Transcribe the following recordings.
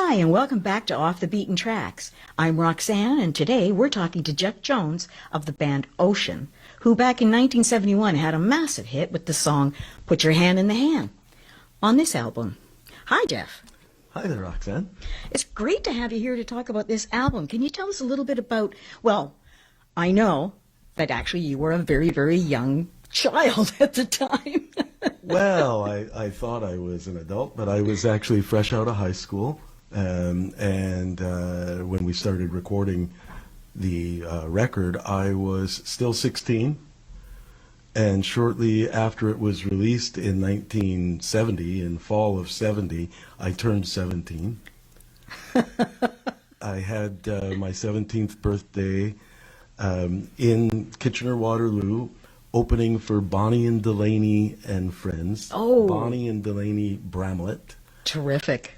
Hi, and welcome back to Off the Beaten Tracks. I'm Roxanne, and today we're talking to Jeff Jones of the band Ocean, who back in 1971 had a massive hit with the song Put Your Hand in the Hand on this album. Hi, Jeff. Hi there, Roxanne. It's great to have you here to talk about this album. Can you tell us a little bit about, well, I know that actually you were a very, very young child at the time. Well, I thought I was an adult, but I was actually fresh out of high school. And when we started recording the record, I was still 16. And shortly after it was released in 1970, in fall of 70, I turned 17. I had my 17th birthday in Kitchener-Waterloo, opening for Bonnie and Delaney and Friends. Oh. Bonnie and Delaney Bramlett. Terrific.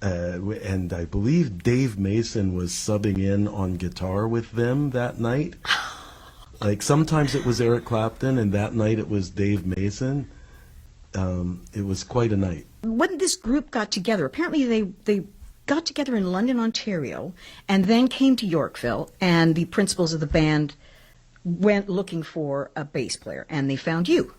And I believe Dave Mason was subbing in on guitar with them that night. Like sometimes it was Eric Clapton, and that night it was Dave Mason. It was quite a night. When this group got together, apparently they got together in London, Ontario, and then came to Yorkville, and the principals of the band went looking for a bass player, and they found you.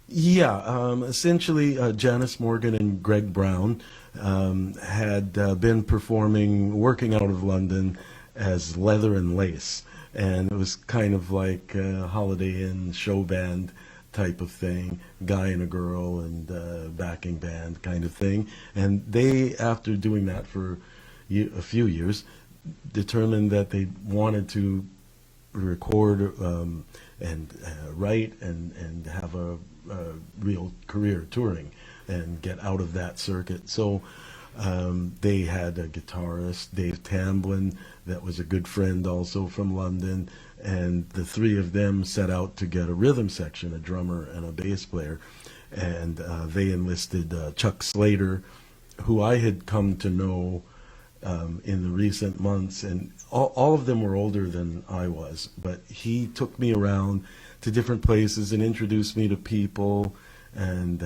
Yeah, essentially Janice Morgan and Greg Brown had been working out of London as Leather and Lace, and it was kind of like a Holiday Inn show band type of thing, guy and a girl and backing band kind of thing. And they, after doing that for a few years, determined that they wanted to record and write and have a real career touring and get out of that circuit. So they had a guitarist, Dave Tamblyn, that was a good friend also from London, and the three of them set out to get a rhythm section, a drummer and a bass player, and they enlisted Chuck Slater, who I had come to know in the recent months, and all of them were older than I was, but he took me around to different places and introduced me to people, and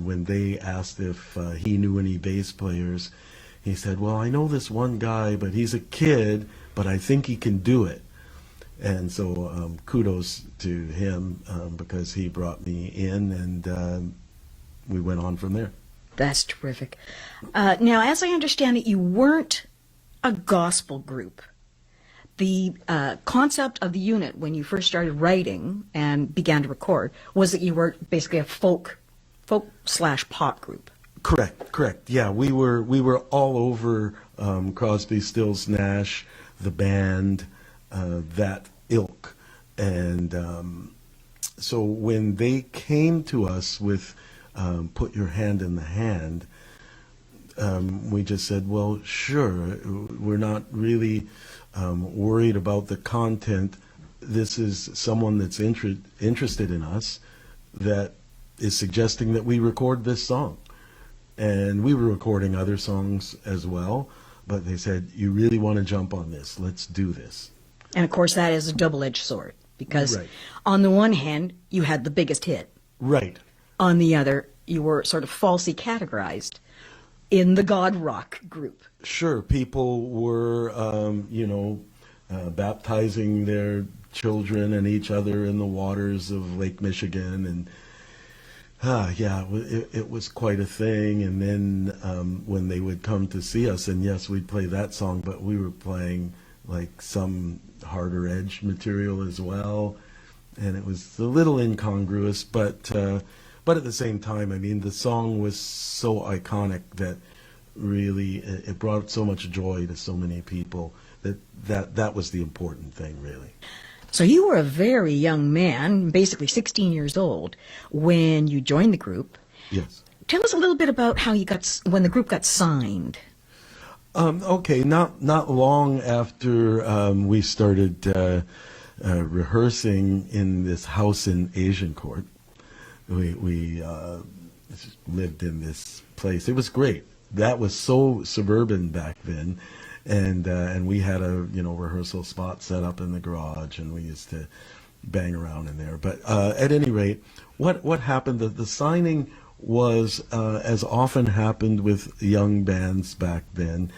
when they asked if he knew any bass players, he said, well, I know this one guy, but he's a kid, but I think he can do it. And so kudos to him because he brought me in, and we went on from there. That's terrific. Now, as I understand it, you weren't a gospel group. The concept of the unit when you first started writing and began to record was that you were basically a folk/pop group. Correct. Yeah, we were all over Crosby, Stills, Nash, the band, that ilk, and so when they came to us with Put Your Hand in the Hand, we just said, well, sure, we're not really worried about the content. This is someone that's interested in us that is suggesting that we record this song. And we were recording other songs as well, but they said, you really want to jump on this, let's do this. And of course that is a double-edged sword, because Right. on the one hand, you had the biggest hit. Right. On the other, you were sort of falsely categorized in the God Rock group. Sure, people were, baptizing their children and each other in the waters of Lake Michigan, and it was quite a thing. And then when they would come to see us, and yes, we'd play that song, but we were playing like some harder edge material as well, and it was a little incongruous, but at the same time, I mean, the song was so iconic that really it brought so much joy to so many people that was the important thing, really. So you were a very young man, basically 16 years old, when you joined the group. Yes. Tell us a little bit about how when the group got signed. Okay, not long after we started rehearsing in this house in Agincourt. We lived in this place. It was great. That was so suburban back then, and we had a rehearsal spot set up in the garage, and we used to bang around in there. But at any rate, what happened? The signing was, as often happened with young bands back then,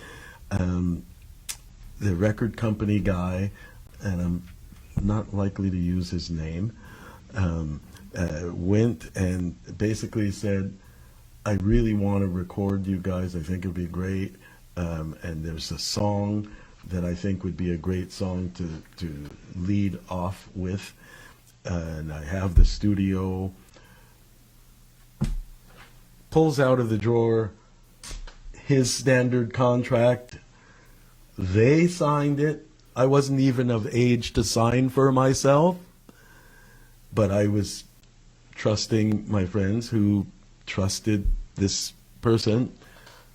the record company guy, and I'm not likely to use his name, went and basically said, I really want to record you guys. I think it would be great. And there's a song that I think would be a great song to lead off with. And I have the studio. Pulls out of the drawer his standard contract. They signed it. I wasn't even of age to sign for myself, but I was trusting my friends who trusted this person,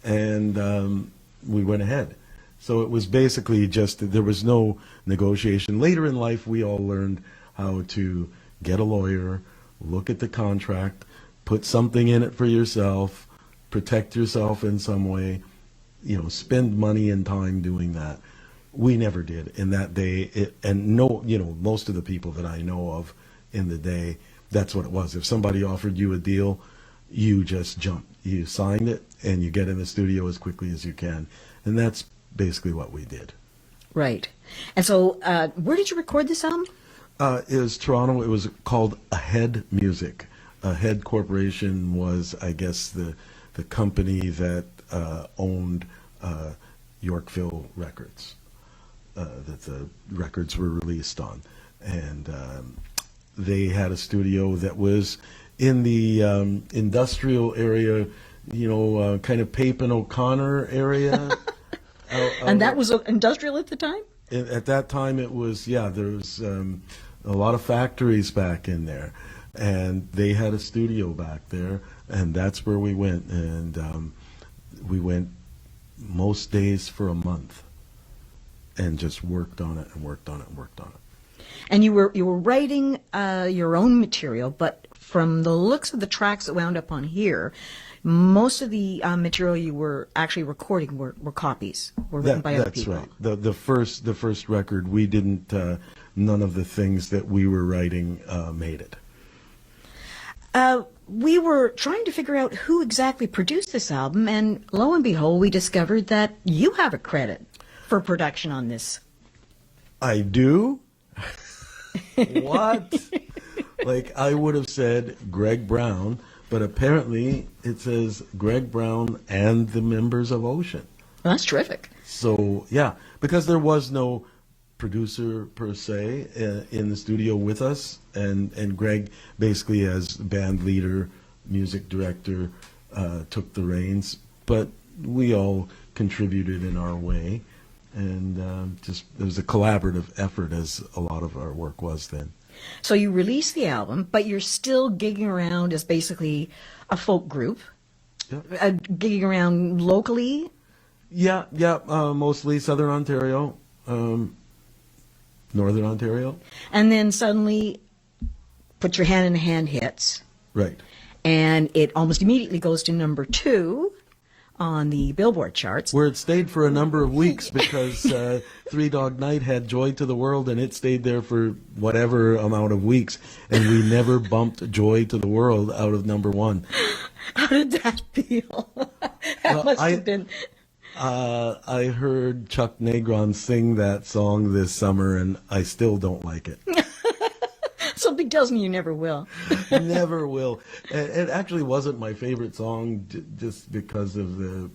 and we went ahead. So it was basically just, there was no negotiation. Later in life, we all learned how to get a lawyer, look at the contract, put something in it for yourself, protect yourself in some way, spend money and time doing that. We never did in that day. And no, most of the people that I know of in the day, that's what it was. If somebody offered you a deal, you just jump. You signed it and you get in the studio as quickly as you can. And that's basically what we did. Right. And so where did you record this album? It was Toronto. It was called Ahead Music. Ahead Corporation was, I guess, the company that owned Yorkville Records, that the records were released on. And they had a studio that was in the industrial area, kind of Pape and O'Connor area. And that was industrial at the time? At that time, it was, there was a lot of factories back in there. And they had a studio back there, and that's where we went. And we went most days for a month and just worked on it and worked on it and worked on it. And you were writing your own material, but from the looks of the tracks that wound up on here, most of the material you were actually recording were copies, were written by other people. That's right. The first record, we didn't. None of the things that we were writing made it. We were trying to figure out who exactly produced this album, and lo and behold, we discovered that you have a credit for production on this. I do? What? Like, I would have said Greg Brown, but apparently it says Greg Brown and the members of Ocean. Well, that's terrific. So, yeah, because there was no producer per se in the studio with us, and Greg basically as band leader, music director, took the reins, but we all contributed in our way, and just it was a collaborative effort, as a lot of our work was then. So you released the album, but you're still gigging around as basically a folk group, gigging around locally. Mostly Southern Ontario, Northern Ontario. And then suddenly Put Your Hand in the Hand hits. Right. And it almost immediately goes to number 2 on the Billboard charts. Where it stayed for a number of weeks because Three Dog Night had Joy to the World, and it stayed there for whatever amount of weeks. And we never bumped Joy to the World out of number 1. How did that feel? That must have been... I heard Chuck Negron sing that song this summer, and I still don't like it. Something tells me you never will. Never will. It actually wasn't my favorite song just because of the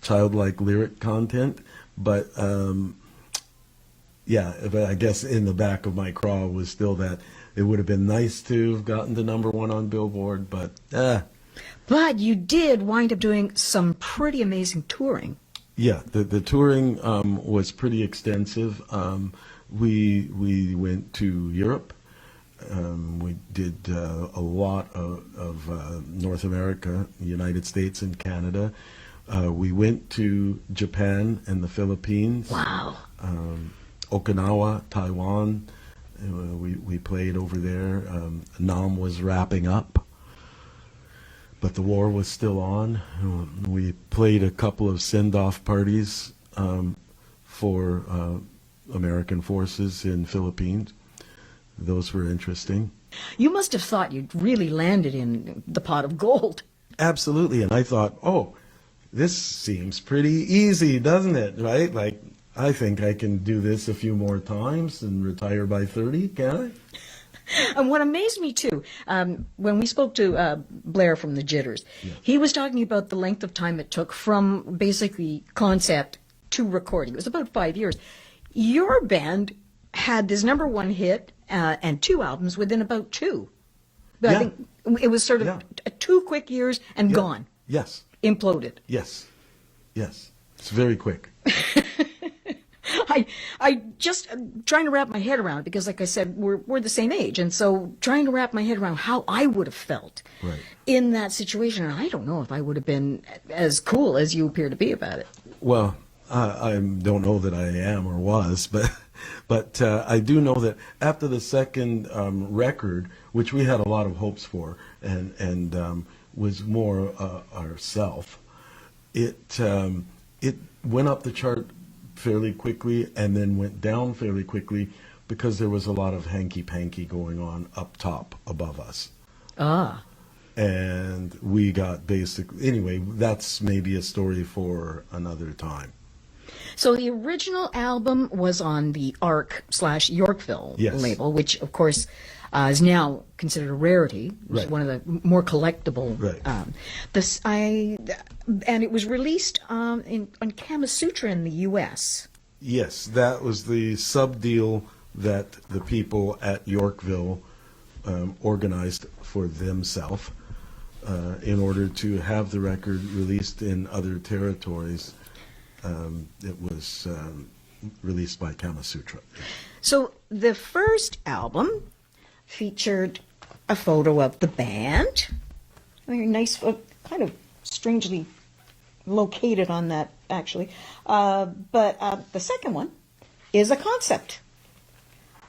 childlike lyric content. But, I guess in the back of my craw was still that it would have been nice to have gotten to number 1 on Billboard, but... But you did wind up doing some pretty amazing touring. Yeah, the touring was pretty extensive. We went to Europe. We did a lot of North America, United States, and Canada. We went to Japan and the Philippines. Wow. Okinawa, Taiwan. We played over there. Nam was wrapping up, but the war was still on. We played a couple of send-off parties for American forces in Philippines. Those were interesting. You must have thought you'd really landed in the pot of gold. Absolutely. And I thought, oh, this seems pretty easy, doesn't it? Right? Like, I think I can do this a few more times and retire by 30, can I? And what amazed me too, when we spoke to Blair from the Jitters, he was talking about the length of time it took from basically concept to recording. It was about 5 years. Your band had this number one hit and 2 albums within about 2. But I Yeah. think it was sort of Yeah. 2 quick years and Yeah. gone, Yes. imploded. Yes. Yes. It's very quick. I just trying to wrap my head around it because, like I said, we're the same age, and so trying to wrap my head around how I would have felt Right. in that situation, and I don't know if I would have been as cool as you appear to be about it. Well, I don't know that I am or was, but I do know that after the second record, which we had a lot of hopes for, and was more ourself, it went up the chart fairly quickly and then went down fairly quickly because there was a lot of hanky-panky going on up top above us. Ah. And we got anyway, that's maybe a story for another time. So the original album was on the Arc/Yorkville Yes. label, which of course is now considered a rarity. It's Right. one of the more collectible. Right. And it was released on Kama Sutra in the U.S. Yes, that was the sub deal that the people at Yorkville organized for themselves in order to have the record released in other territories. It was released by Kama Sutra. So the first album featured a photo of the band. Very nice, kind of strangely located on that, actually. But the second one is a concept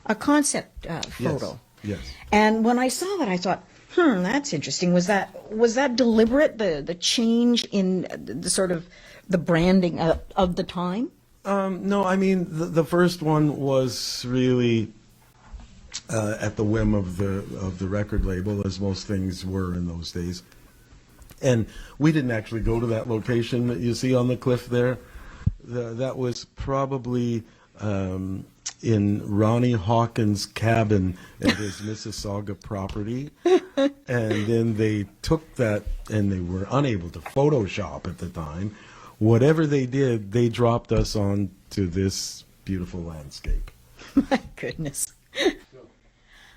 photo. Yes. And when I saw that, I thought, that's interesting. Was that deliberate? The change in the sort of the branding of the time? No, I mean the first one was really at the whim of the record label, as most things were in those days. And we didn't actually go to that location that you see on the cliff there. That was probably in Ronnie Hawkins' cabin at his Mississauga property. And then they took that, and they were unable to Photoshop at the time. Whatever they did, they dropped us onto this beautiful landscape. My goodness.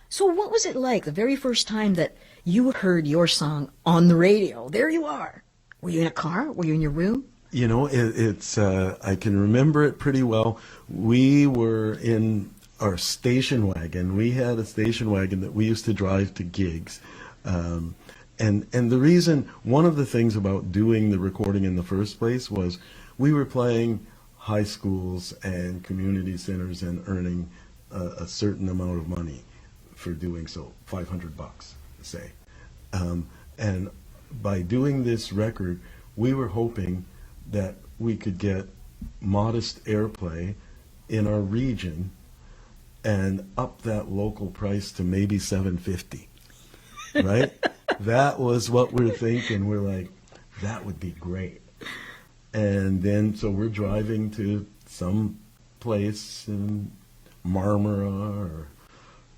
So what was it like the very first time that you heard your song on the radio? There you are. Were you in a car? Were you in your room? You know, it's I can remember it pretty well. We were in our station wagon. We had a station wagon that we used to drive to gigs. And the reason, one of the things about doing the recording in the first place was we were playing high schools and community centers and earning a certain amount of money for doing so, $500, say. And by doing this record, we were hoping that we could get modest airplay in our region and up that local price to maybe $750, right? That was what we're thinking. We're like, that would be great. And then, so we're driving to some place in Marmora or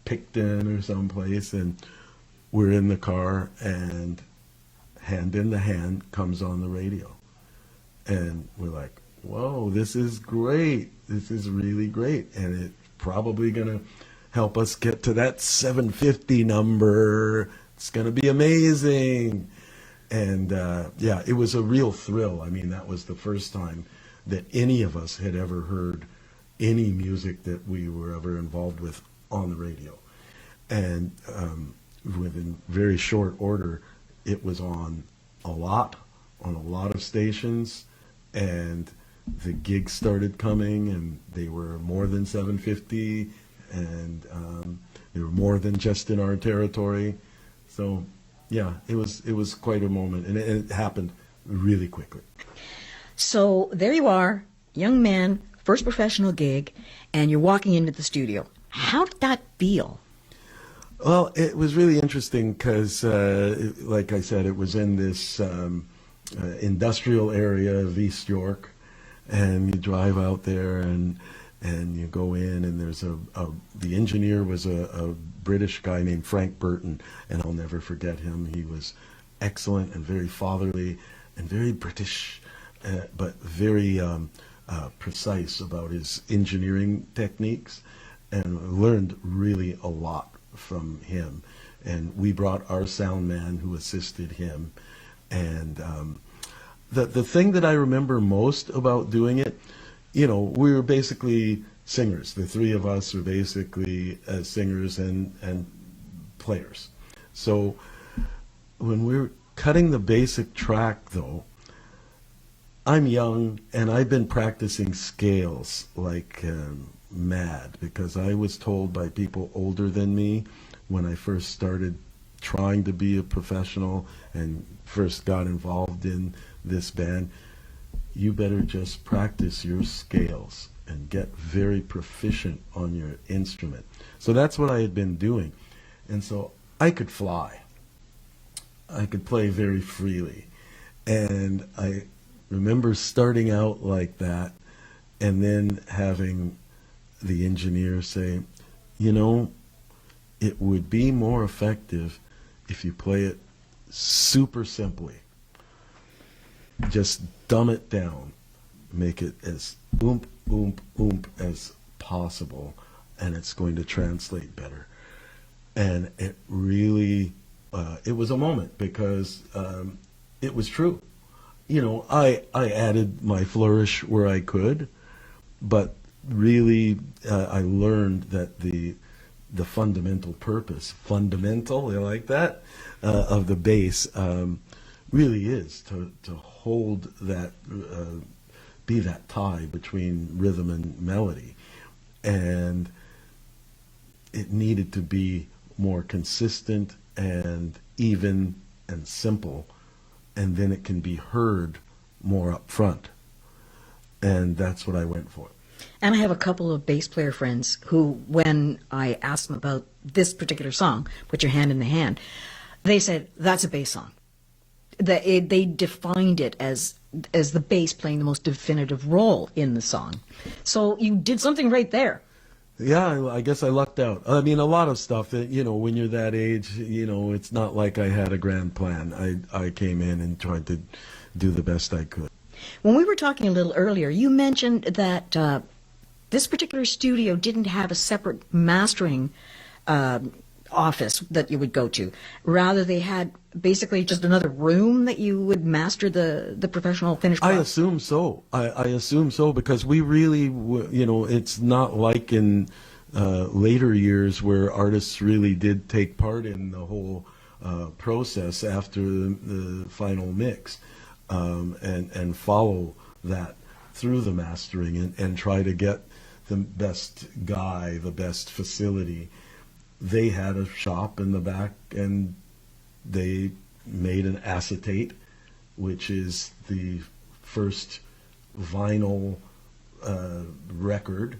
Picton or someplace, and we're in the car, and Hand in the Hand comes on the radio. And we're like, whoa, this is great. This is really great. And it's probably going to help us get to that 750 number. It's going to be amazing. And yeah, it was a real thrill. I mean, that was the first time that any of us had ever heard any music that we were ever involved with on the radio. And within very short order, it was on a lot of stations, and the gigs started coming, and they were more than 750, and they were more than just in our territory. So yeah, it was quite a moment, and it happened really quickly. So there you are, young man, first professional gig, and you're walking into the studio. How did that feel? Well, it was really interesting because, like I said, it was in this industrial area of East York, and you drive out there and you go in, and there's the engineer was a British guy named Frank Burton, and I'll never forget him. He was excellent and very fatherly and very British, but very precise about his engineering techniques, and learned really a lot from him. And we brought our sound man who assisted him. And the thing that I remember most about doing it, we were basically singers. The three of us were basically singers and players. So when we were cutting the basic track, though, I'm young and I've been practicing scales like mad, because I was told by people older than me when I first started trying to be a professional and first got involved in this band, you better just practice your scales and get very proficient on your instrument. So that's what I had been doing. And so I could fly. I could play very freely. And I remember starting out like that and then having the engineer say, it would be more effective if you play it super simply. Just dumb it down. Make it as oomp, oomp, oomp as possible, and it's going to translate better. And it really, it was a moment, because it was true. I added my flourish where I could, but really I learned that the fundamental purpose, fundamental, you like that, of the bass really is to hold that, be that tie between rhythm and melody. And it needed to be more consistent and even and simple, and then it can be heard more up front. And that's what I went for. And I have a couple of bass player friends who, when I asked them about this particular song, Put Your Hand in the Hand, they said, that's a bass song. They defined it as the bass playing the most definitive role in the song. So you did something right there. Yeah, I guess I lucked out. I mean, a lot of stuff that, when you're that age, it's not like I had a grand plan. I came in and tried to do the best I could. When we were talking a little earlier, you mentioned that this particular studio didn't have a separate mastering office that you would go to. Rather, they had basically just another room that you would master the professional finished product. I assume so. I assume so, because we really, it's not like in later years where artists really did take part in the whole process after the final mix, and follow that through the mastering and try to get the best guy, the best facility. They had a shop in the back, and they made an acetate, which is the first vinyl record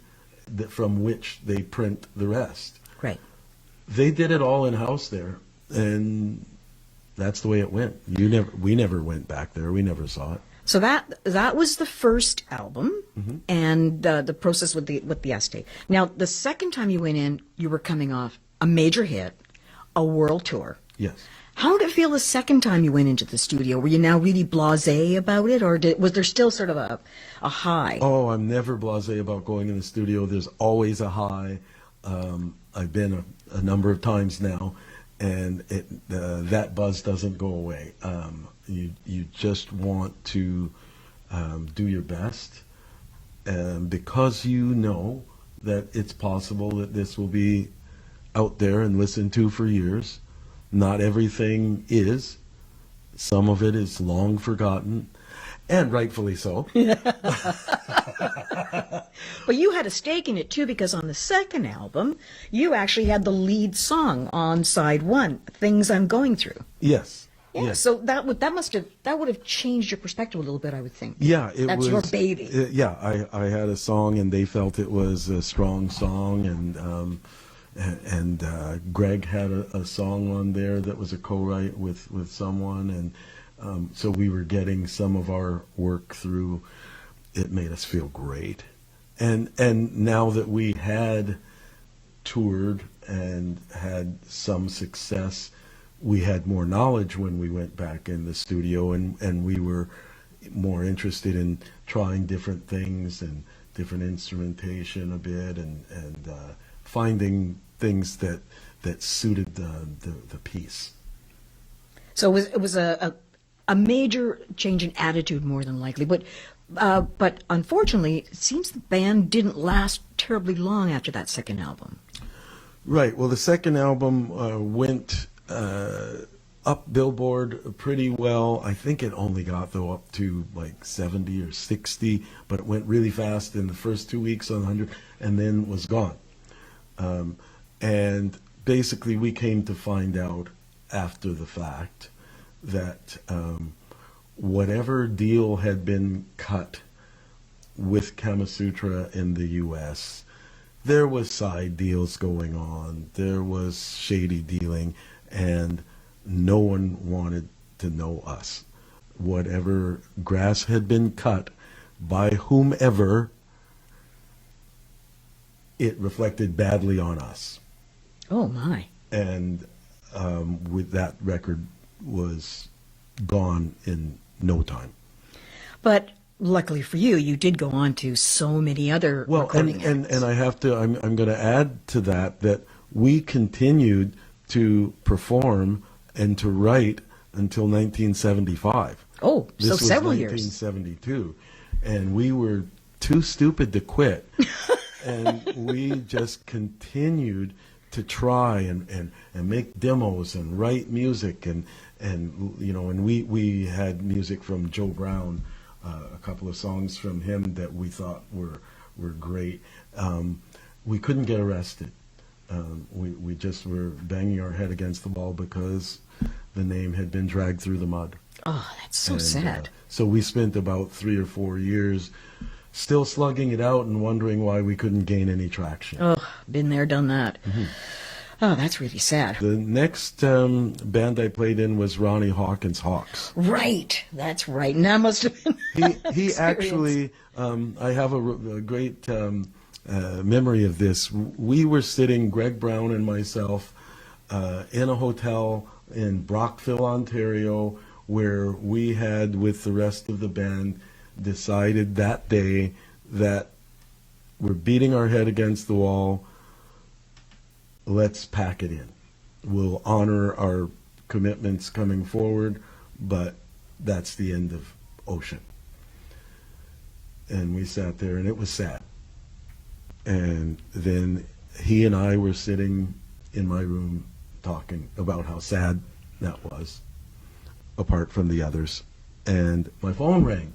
from which they print the rest. Right. They did it all in-house there, and that's the way it went. We never went back there. We never saw it. So that was the first album, and the process with the acetate. Now, the second time you went in, you were coming off a major hit, a world tour. Yes. How did it feel the second time you went into the studio? Were you now really blasé about it, or was there still sort of a high? Oh, I'm never blasé about going in the studio. There's always a high. I've been a number of times now, and that buzz doesn't go away. You just want to do your best, because you know that it's possible that this will be out there and listened to for years. Not everything is. Some of it is long forgotten, and rightfully so. But you had a stake in it too, because on the second album, you actually had the lead song on side one, "Things I'm Going Through." Yes. Yeah, yes. so that would have changed your perspective a little bit, I would think. Yeah, That's your baby. Yeah, I had a song, and they felt it was a strong song, and Greg had a song on there that was a co-write with someone, and so we were getting some of our work through. It made us feel great, and now that we had toured and had some success, we had more knowledge when we went back in the studio, and we were more interested in trying different things and different instrumentation a bit, and finding things that suited the piece. So it was a major change in attitude, more than likely. But unfortunately, it seems the band didn't last terribly long after that second album. Right. Well, the second album went up Billboard pretty well. I think it only got, though, up to like 70 or 60, but it went really fast in the first 2 weeks on 100, and then was gone. And basically, we came to find out after the fact that whatever deal had been cut with Kama Sutra in the U.S., there was side deals going on, there was shady dealing, and no one wanted to know us. Whatever grass had been cut by whomever, it reflected badly on us. Oh, my. And with that record was gone in no time. But luckily for you, you did go on to so many other recording acts. And I have to, I'm going to add to that we continued to perform and to write until 1975. Oh, This so was several years. 1972. And we were too stupid to quit. And we just continued to try and make demos and write music, and you know, and we had music from Joe Brown, a couple of songs from him that we thought were great. We couldn't get arrested. We just were banging our head against the wall because the name had been dragged through the mud. Oh, that's so sad. So we spent about 3 or 4 years still slugging it out and wondering why we couldn't gain any traction. Oh, been there, done that. Mm-hmm. Oh, that's really sad. The next band I played in was Ronnie Hawkins' Hawks. Right, that's right. And that must have been He actually, I have a great memory of this. We were sitting, Greg Brown and myself, in a hotel in Brockville, Ontario, where we had, with the rest of the band, decided that day that we're beating our head against the wall. Let's pack it in. We'll honor our commitments coming forward, but that's the end of Ocean. And we sat there, and it was sad. And then he and I were sitting in my room talking about how sad that was, apart from the others. And my phone rang.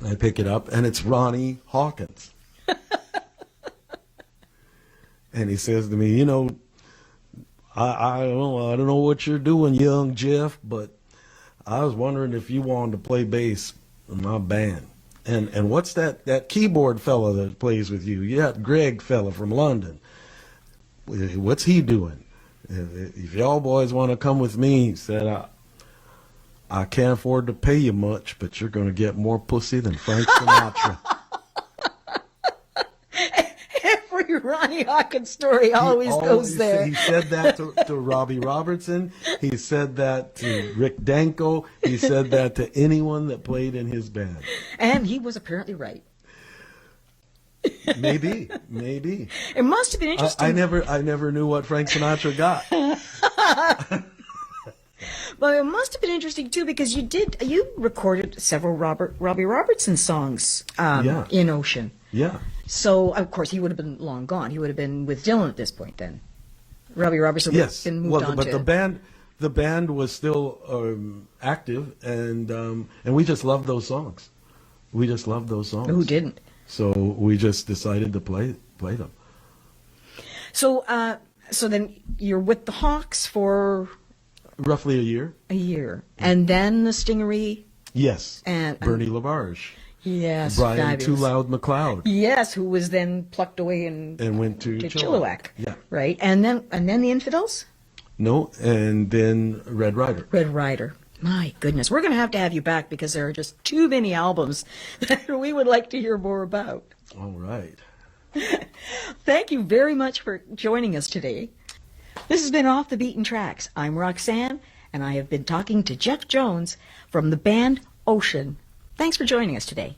I pick it up, and it's Ronnie Hawkins. And he says to me, you know, I don't know what you're doing, young Jeff, but I was wondering if you wanted to play bass in my band. And what's that keyboard fella that plays with you? Yeah, Greg fella from London. What's he doing? If y'all boys want to come with me, he said, I can't afford to pay you much, but you're going to get more pussy than Frank Sinatra. Every Ronnie Hawkins story always goes there. He said that to Robbie Robertson. He said that to Rick Danko. He said that to anyone that played in his band. And he was apparently right. Maybe. It must have been interesting. I never knew what Frank Sinatra got. Well, it must have been interesting too, because you recorded several Robbie Robertson songs in Ocean. Yeah. So of course he would have been long gone. He would have been with Dylan at this point then. Robbie Robertson would have been moved on but to. the band was still active, and we just loved those songs. Who didn't? So we just decided to play them. So then you're with the Hawks for roughly a year. And then the Stingery. Yes. And Bernie Labarge. Yes, Brian fabulous. Too Loud McLeod. Yes, who was then plucked away and Went to Chilliwack. Yeah. Right. And then the Infidels? No, and then Red Rider. Red Rider. My goodness. We're going to have you back because there are just too many albums that we would like to hear more about. All right. Thank you very much for joining us today. This has been Off the Beaten Tracks. I'm Roxanne, and I have been talking to Jeff Jones from the band Ocean. Thanks for joining us today.